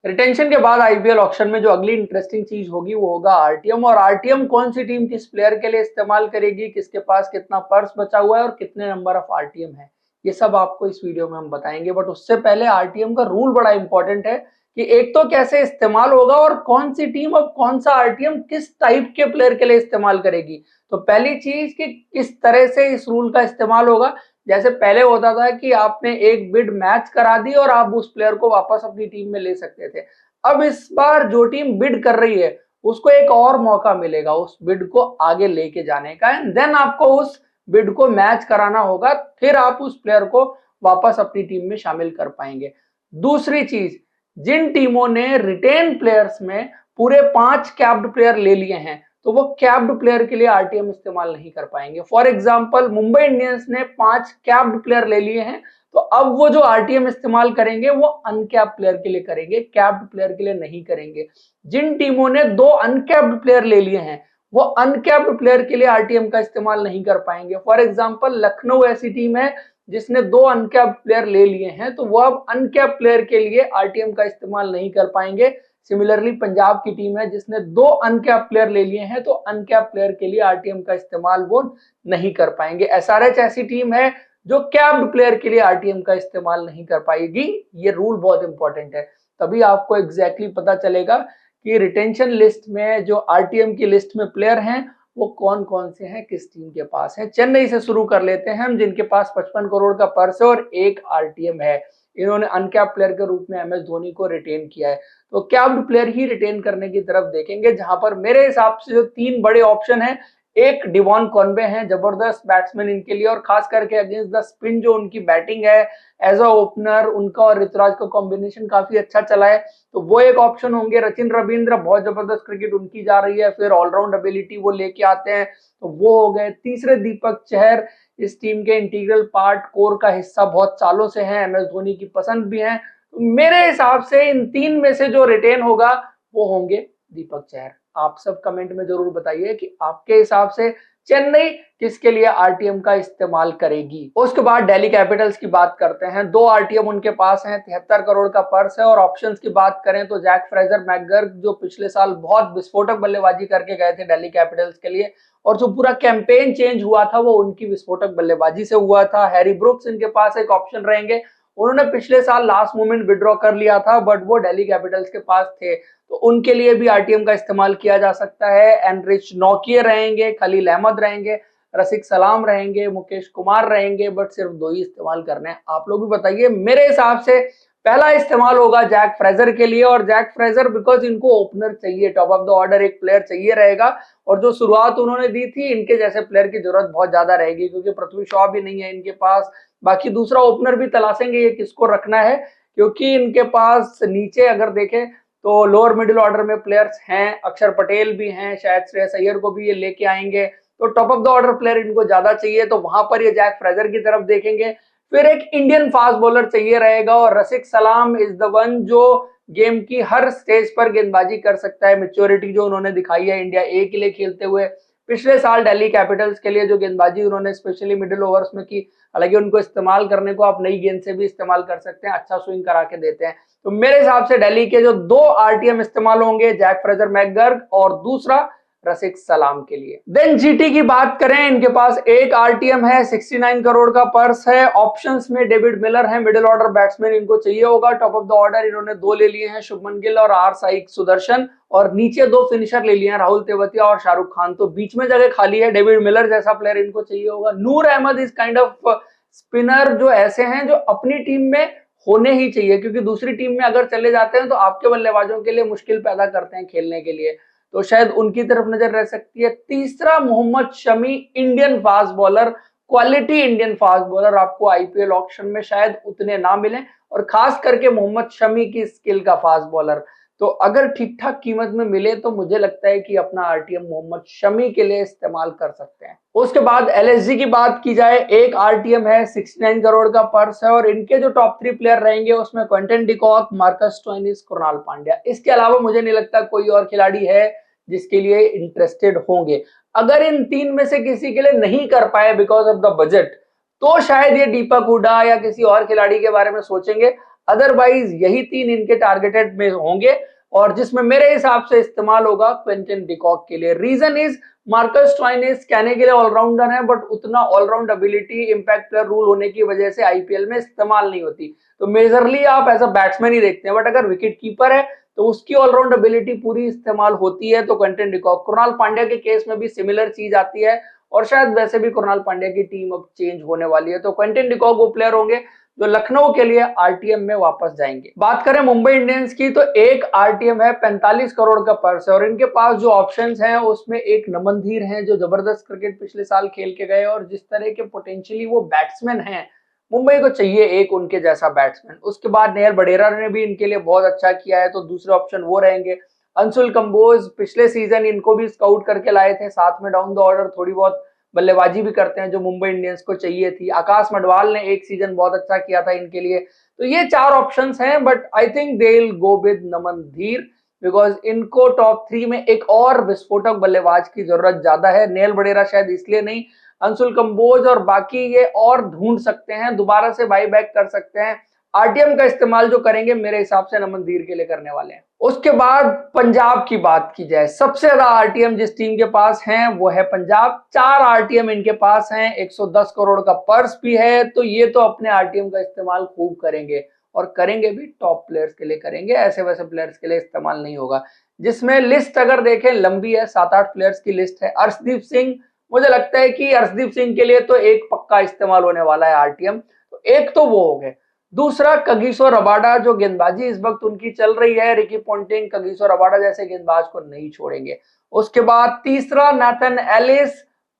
Retention के बाद IPL auction में जो अगली इंटरेस्टिंग चीज होगी वो होगा आरटीएम। और आरटीएम कौन सी टीम किस प्लेयर के लिए इस्तेमाल करेगी, किसके पास कितना पर्स बचा हुआ है और कितने नंबर ऑफ आरटीएम है, ये सब आपको इस वीडियो में हम बताएंगे। बट उससे पहले आरटीएम का रूल बड़ा इंपॉर्टेंट है कि एक तो कैसे इस्तेमाल होगा और कौन सी टीम अब कौन सा आरटीएम किस टाइप के प्लेयर के लिए इस्तेमाल करेगी। तो पहली चीज कि किस तरह से इस रूल का इस्तेमाल होगा। जैसे पहले होता था कि आपने एक बिड मैच करा दी और आप उस प्लेयर को वापस अपनी टीम में ले सकते थे। अब इस बार जो टीम बिड कर रही है उसको एक और मौका मिलेगा उस बिड को आगे लेके जाने का, एंड देन आपको उस बिड को मैच कराना होगा, फिर आप उस प्लेयर को वापस अपनी टीम में शामिल कर पाएंगे। दूसरी चीज, जिन टीमों ने रिटेन प्लेयर्स में पूरे 5 कैप्ड प्लेयर ले लिए हैं तो वो कैप्ड प्लेयर के लिए आरटीएम इस्तेमाल नहीं कर पाएंगे। फॉर एग्जांपल मुंबई इंडियंस ने 5 कैप्ड प्लेयर ले लिए हैं, तो अब वो जो आरटीएम इस्तेमाल करेंगे वो अनकैप्ड प्लेयर के लिए करेंगे, कैप्ड प्लेयर के लिए नहीं करेंगे। जिन टीमों ने 2 अनकैप्ड प्लेयर ले लिए हैं वो अनकैप्ड प्लेयर के लिए आरटीएम का इस्तेमाल नहीं कर पाएंगे। फॉर एग्जांपल लखनऊ ऐसी टीम है जिसने 2 अनकैप्ड प्लेयर ले लिए हैं, तो वो अब अनकैप्ड प्लेयर के लिए आरटीएम का इस्तेमाल नहीं कर पाएंगे। सिमिलरली पंजाब की टीम है जिसने 2 अनकैप प्लेयर ले लिए हैं, तो अनकैप प्लेयर के लिए आरटीएम का इस्तेमाल वो नहीं कर पाएंगे। एसआरएच ऐसी टीम है जो कैप्ड प्लेयर के लिए आरटीएम का इस्तेमाल नहीं कर पाएगी। ये रूल बहुत इंपॉर्टेंट है, तभी आपको एग्जैक्टली पता चलेगा कि रिटेंशन लिस्ट में जो आरटीएम की लिस्ट में प्लेयर हैं वो कौन कौन से हैं, किस टीम के पास है। चेन्नई से शुरू कर लेते हैं हम, जिनके पास 55 करोड़ का पर्स है और 1 आरटीएम है। इन्होंने अनकैप प्लेयर के रूप में एमएस धोनी को रिटेन किया है, तो कैप्ड प्लेयर ही रिटेन करने की तरफ देखेंगे, जहां पर मेरे हिसाब से जो 3 बड़े ऑप्शन हैं, एक डिवॉन कॉनवे है, जबरदस्त बैट्समैन इनके लिए, और खास करके अगेंस्ट द स्पिन जो उनकी बैटिंग है एज अ ओपनर, उनका और ऋतुराज का कॉम्बिनेशन काफी अच्छा चला है, तो वो एक ऑप्शन होंगे। रचिन रविंद्र, बहुत जबरदस्त क्रिकेट उनकी जा रही है, फिर ऑलराउंड एबिलिटी वो लेके आते हैं, तो वो हो गए। तीसरे दीपक चहर, इस टीम के इंटीग्रल पार्ट, कोर का हिस्सा बहुत सालों से हैं, एमएस धोनी की पसंद भी है। तो मेरे हिसाब से इन 3 में से जो रिटेन होगा वो होंगे दीपक चहर। आप सब कमेंट में जरूर बताइए कि आपके हिसाब से चेन्नई किसके लिए आरटीएम का इस्तेमाल करेगी। उसके बाद दिल्ली कैपिटल्स की बात करते हैं। 2 आरटीएम उनके पास हैं, 73 करोड़ का पर्स है। और ऑप्शंस की बात करें तो जैक फ्रेजर मैकगर्क, जो पिछले साल बहुत विस्फोटक बल्लेबाजी करके गए थे दिल्ली कैपिटल्स के लिए, और जो पूरा कैंपेन चेंज हुआ था वो उनकी विस्फोटक बल्लेबाजी से हुआ था। हैरी ब्रुक्स इनके पास एक ऑप्शन रहेंगे, उन्होंने पिछले साल लास्ट मोमेंट विड्रॉ कर लिया था बट वो दिल्ली कैपिटल्स के पास थे, तो उनके लिए भी आरटीएम का इस्तेमाल किया जा सकता है। एनरिच नौकिया रहेंगे, खलील अहमद रहेंगे, रसिक सलाम रहेंगे, मुकेश कुमार रहेंगे, बट सिर्फ 2 ही इस्तेमाल करने हैं। आप लोग भी बताइए। मेरे हिसाब से पहला इस्तेमाल होगा जैक फ्रेजर के लिए, और जैक फ्रेजर बिकॉज इनको ओपनर चाहिए, टॉप ऑफ द ऑर्डर एक प्लेयर चाहिए रहेगा, और जो शुरुआत उन्होंने दी थी इनके जैसे प्लेयर की जरूरत बहुत ज्यादा रहेगी, क्योंकि पृथ्वी शॉ भी नहीं है इनके पास। बाकी दूसरा ओपनर भी तलाशेंगे ये किसको रखना है, क्योंकि इनके पास नीचे अगर देखें तो लोअर मिडिल ऑर्डर में प्लेयर्स हैं, अक्षर पटेल भी हैं, शायद श्रेयस अय्यर को भी ये लेके आएंगे, तो top of the order player इनको ज्यादा चाहिए, तो वहां पर ये जैक फ्रेजर की तरफ देखेंगे। फिर एक इंडियन फास्ट बॉलर चाहिए रहेगा, और रसिक सलाम इज द वन जो गेम की हर स्टेज पर गेंदबाजी कर सकता है। मेच्योरिटी जो उन्होंने दिखाई है इंडिया ए के लिए खेलते हुए, पिछले साल दिल्ली कैपिटल्स के लिए जो गेंदबाजी उन्होंने स्पेशली मिडिल ओवर्स में की, हालांकि उनको इस्तेमाल करने को आप नई गेंद से भी इस्तेमाल कर सकते हैं, अच्छा स्विंग करा के देते हैं। तो मेरे हिसाब से दिल्ली के जो 2 आरटीएम इस्तेमाल होंगे, जैक फ्रेजर मैकगर्क और दूसरा रसिक सलाम के लिए। देन जीटी की बात करें, इनके पास 1 आरटीएम है, 69 करोड़ का पर्स है। ऑप्शंस में डेविड मिलर है, मिडिल ऑर्डर बैट्समैन इनको चाहिए होगा। टॉप ऑफ द ऑर्डर इन्होंने 2 ले लिए हैं, शुभमन गिल और आर साई सुदर्शन, और नीचे 2 फिनिशर ले लिए हैं, राहुल तेवतिया और शाहरुख खान, तो बीच में जगह खाली है। डेविड मिलर जैसा प्लेयर इनको चाहिए होगा। नूर अहमद इस काइंड ऑफ स्पिनर जो ऐसे हैं जो अपनी टीम में होने ही चाहिए, क्योंकि दूसरी टीम में अगर चले जाते हैं तो आपके बल्लेबाजों के लिए मुश्किल पैदा करते हैं खेलने के लिए, तो शायद उनकी तरफ नजर रह सकती है। तीसरा Mohammed Shami, Indian fast bowler, quality Indian fast bowler आपको आईपीएल ऑक्शन में शायद उतने ना मिले, और खास करके मोहम्मद शमी की स्किल का फास्ट बॉलर, तो अगर ठीक ठाक कीमत में मिले तो मुझे लगता है कि अपना आरटीएम मोहम्मद शमी के लिए इस्तेमाल कर सकते हैं। उसके बाद एलएसजी की बात की जाए, 1 आरटीएम है, 69 करोड़ का पर्स है, और इनके जो टॉप 3 प्लेयर रहेंगे उसमें Quinton de Kock, Marcus Stoinis, Krunal Pandya. इसके अलावा मुझे नहीं लगता कोई और खिलाड़ी है जिसके लिए इंटरेस्टेड होंगे। अगर इन 3 में से किसी के लिए नहीं कर पाए बिकॉज ऑफ द बजट, तो शायद ये दीपक हुडा या किसी और खिलाड़ी के बारे में सोचेंगे। अदरवाइज यही 3 इनके टारगेटेड में होंगे, और जिसमें मेरे हिसाब से इस्तेमाल होगा क्विंटन डिकॉक के लिए। रीजन इज मार्कस स्टोइनिस कहने के लिए ऑलराउंडर है, बट उतना allround ability impact player rule होने की वजह से आईपीएल में इस्तेमाल नहीं होती, तो मेजरली आप एज अ बैट्समैन ही देखते हैं। बट अगर विकेट कीपर है तो उसकी ऑलराउंड एबिलिटी पूरी इस्तेमाल होती है। तो क्विंटन डिकॉक, कृणाल पांड्या के केस में भी सिमिलर चीज आती है, और शायद वैसे भी कृणाल पांड्या की टीम अब चेंज होने वाली है, तो क्विंटन डिकॉक वो प्लेयर होंगे जो लखनऊ के लिए आरटीएम में वापस जाएंगे। बात करें मुंबई इंडियंस की, तो एक आरटीएम है, 45 करोड़ का पर्स है, और इनके पास जो ऑप्शंस हैं उसमें एक नमन धीर हैं जो जबरदस्त क्रिकेट पिछले साल खेल के गए, और जिस तरह के पोटेंशियली वो बैट्समैन हैं, मुंबई को चाहिए एक उनके जैसा बैट्समैन। उसके बाद नेहल बडेरा ने भी इनके लिए बहुत अच्छा किया है, तो दूसरे ऑप्शन वो रहेंगे। अंशुल कंबोज पिछले सीजन इनको भी स्काउट करके लाए थे, साथ में डाउन द ऑर्डर थोड़ी बहुत बल्लेबाजी भी करते हैं जो मुंबई इंडियंस को चाहिए थी। आकाश मडवाल ने एक सीजन बहुत अच्छा किया था इनके लिए। तो ये 4 ऑप्शंस हैं, but I think they will go with Naman Dhir, because इनको टॉप 3 में एक और विस्फोटक बल्लेबाज की जरूरत ज्यादा है। नेहल बडेरा शायद इसलिए नहीं, अंशुल कंबोज और बाकी ये और ढूंढ सकते हैं, दोबारा से बाई बैक कर सकते हैं। आरटीएम का इस्तेमाल जो करेंगे मेरे हिसाब से नमन धीर के लिए करने वाले हैं। उसके बाद पंजाब की बात की जाए, सबसे ज्यादा आरटीएम जिस टीम के पास हैं वो है पंजाब। 4 आरटीएम इनके पास हैं, 110 करोड़ का पर्स भी है, तो ये तो अपने आरटीएम का इस्तेमाल खूब करेंगे, और करेंगे भी टॉप प्लेयर्स के लिए करेंगे, ऐसे वैसे प्लेयर्स के लिए इस्तेमाल नहीं होगा। जिसमें लिस्ट अगर देखें लंबी है, 7-8 प्लेयर्स की लिस्ट है। अर्शदीप सिंह, मुझे लगता है कि अर्शदीप सिंह के लिए तो एक पक्का इस्तेमाल होने वाला है आरटीएम, तो एक तो वो हो गए। दूसरा कगिसो रबाडा, जो गेंदबाजी इस वक्त उनकी चल रही है, रिकी पोंटिंग कगिसो रबाडा जैसे गेंदबाज को नहीं छोड़ेंगे। उसके बाद तीसरा नाथन एलिस,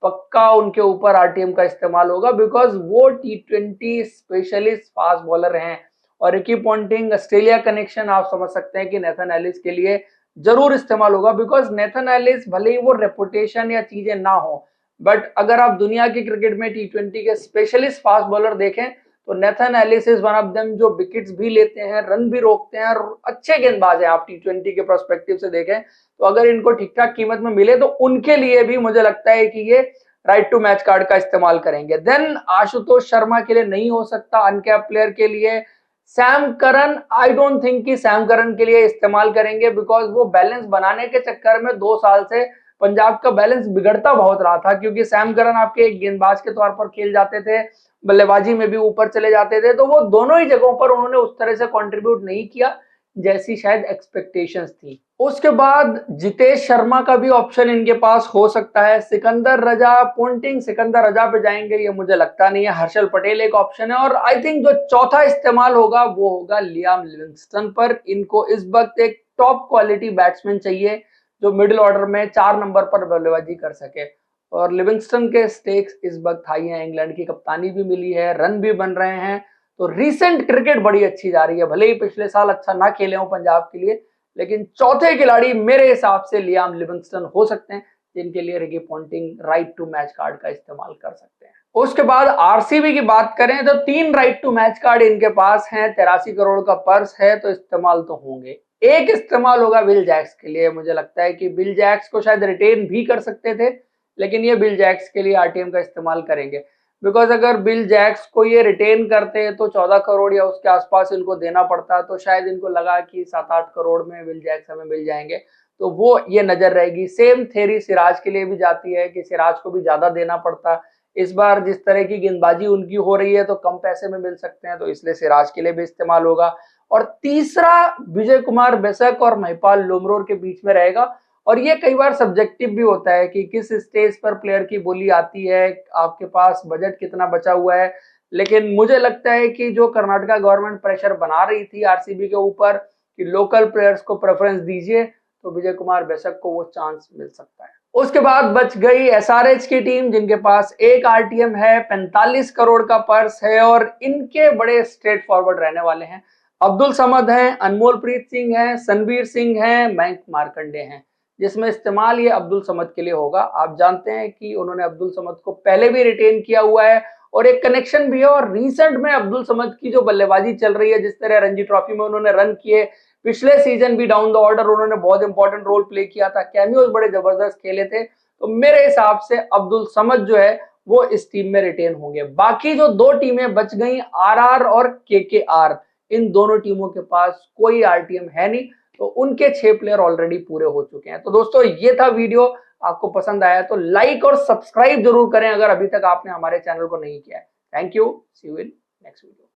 पक्का उनके ऊपर आरटीएम का इस्तेमाल होगा, बिकॉज वो टी20 स्पेशलिस्ट फास्ट बॉलर हैं, और रिकी पोंटिंग ऑस्ट्रेलिया कनेक्शन आप समझ सकते हैं कि नेथन एलिस के लिए जरूर इस्तेमाल होगा, बिकॉज नेथन एलिस भले ही वो रेपुटेशन या चीजें ना हो, बट अगर आप दुनिया की क्रिकेट में टी20 के स्पेशलिस्ट फास्ट बॉलर देखें तो Nathan Ellis is one of them, जो विकेट्स भी लेते हैं, रन भी रोकते हैं, और अच्छे गेंदबाज हैं। आप टी20 के पर्सपेक्टिव से देखें तो अगर इनको ठीक ठाक कीमत में मिले तो उनके लिए भी मुझे लगता है कि ये राइट टू मैच कार्ड का इस्तेमाल करेंगे। देन आशुतोष शर्मा के लिए नहीं हो सकता, अनकैप प्लेयर के लिए। Sam Curran, I don't think कि सैम करन के लिए इस्तेमाल करेंगे, बिकॉज वो बैलेंस बनाने के चक्कर में 2 साल से पंजाब का बैलेंस बिगड़ता बहुत रहा था, क्योंकि सैम करन आपके एक गेंदबाज के तौर पर खेल जाते थे, बल्लेबाजी में भी ऊपर चले जाते थे, तो वो दोनों ही जगहों पर उन्होंने उस तरह से कंट्रीब्यूट नहीं किया जैसी शायद एक्सपेक्टेशंस थी। उसके बाद जितेश शर्मा का भी ऑप्शन इनके पास हो सकता है। सिकंदर रजा, पोंटिंग सिकंदर रजा पे जाएंगे ये मुझे लगता नहीं है। हर्षल पटेल एक ऑप्शन है, और आई थिंक जो चौथा इस्तेमाल होगा वो होगा लियाम लिविंगस्टन पर। इनको इस वक्त एक टॉप क्वालिटी बैट्समैन चाहिए जो मिडिल ऑर्डर में 4 नंबर पर बल्लेबाजी कर सके, और लिविंगस्टन के स्टेक्स इस वक्त हाई हैं। इंग्लैंड की कप्तानी भी मिली है, रन भी बन रहे हैं, तो रीसेंट क्रिकेट बड़ी अच्छी जा रही है। भले ही पिछले साल अच्छा ना खेले हो पंजाब के लिए, लेकिन चौथे खिलाड़ी मेरे हिसाब से लियाम लिविंगस्टन हो सकते हैं, जिनके लिए Ricky Ponting right to match card का इस्तेमाल कर सकते हैं। उसके बाद आरसीबी की बात करें तो 3 राइट टू मैच कार्ड इनके पास हैं, 83 करोड़ का पर्स है, तो इस्तेमाल तो होंगे। एक इस्तेमाल होगा विल जैक्स के लिए। मुझे लगता है कि विल जैक्स को शायद रिटेन भी कर सकते थे, लेकिन ये बिल जैक्स के लिए आरटीएम का इस्तेमाल करेंगे, बिकॉज अगर बिल जैक्स को ये रिटेन करते तो 14 करोड़ या उसके आसपास इनको देना पड़ता, तो शायद इनको लगा कि 7-8 करोड़ में बिल जैक्स हमें मिल जाएंगे, तो वो ये नजर रहेगी। सेम थेरी सिराज के लिए भी जाती है कि सिराज को भी ज्यादा देना पड़ता। इस बार जिस तरह की गेंदबाजी उनकी हो रही है तो कम पैसे में मिल सकते हैं, तो इसलिए सिराज के लिए भी इस्तेमाल होगा। और तीसरा विजय कुमार बेशक और महिपाल लोमरोर के बीच में रहेगा, और ये कई बार सब्जेक्टिव भी होता है कि किस स्टेज पर प्लेयर की बोली आती है, आपके पास बजट कितना बचा हुआ है। लेकिन मुझे लगता है कि जो कर्नाटका गवर्नमेंट प्रेशर बना रही थी आरसीबी के ऊपर कि लोकल प्लेयर्स को प्रेफरेंस दीजिए, तो विजय कुमार बेशक को वो चांस मिल सकता है। उसके बाद बच गई एसआरएच की टीम, जिनके पास एक आरटीएम है, 45 करोड़ का पर्स है, और इनके बड़े स्ट्रेट फॉरवर्ड रहने वाले हैं। अब्दुल समद हैं, अनमोल प्रीत सिंह हैं, सनवीर सिंह हैं, मयंक मार्कंडे हैं, जिसमें इस्तेमाल ये अब्दुल समद के लिए होगा। आप जानते हैं कि उन्होंने अब्दुल समद को पहले भी रिटेन किया हुआ है, और एक कनेक्शन भी है, और रिसेंट में अब्दुल समद की जो बल्लेबाजी चल रही है, जिस तरह रणजी ट्रॉफी में उन्होंने रन किए, पिछले सीजन भी डाउन द ऑर्डर उन्होंने बहुत इंपॉर्टेंट रोल प्ले किया था, कैमियोज बड़े जबरदस्त खेले थे, तो मेरे हिसाब से अब्दुल समद जो है वो इस टीम में रिटेन होंगे। बाकी जो 2 टीमें बच गई, आरआर और केकेआर, इन दोनों टीमों के पास कोई आरटीएम है नहीं, तो उनके 6 प्लेयर ऑलरेडी पूरे हो चुके हैं। तो दोस्तों ये था वीडियो, आपको पसंद आया तो लाइक और सब्सक्राइब जरूर करें अगर अभी तक आपने हमारे चैनल को नहीं किया है। Thank you, see you in next video.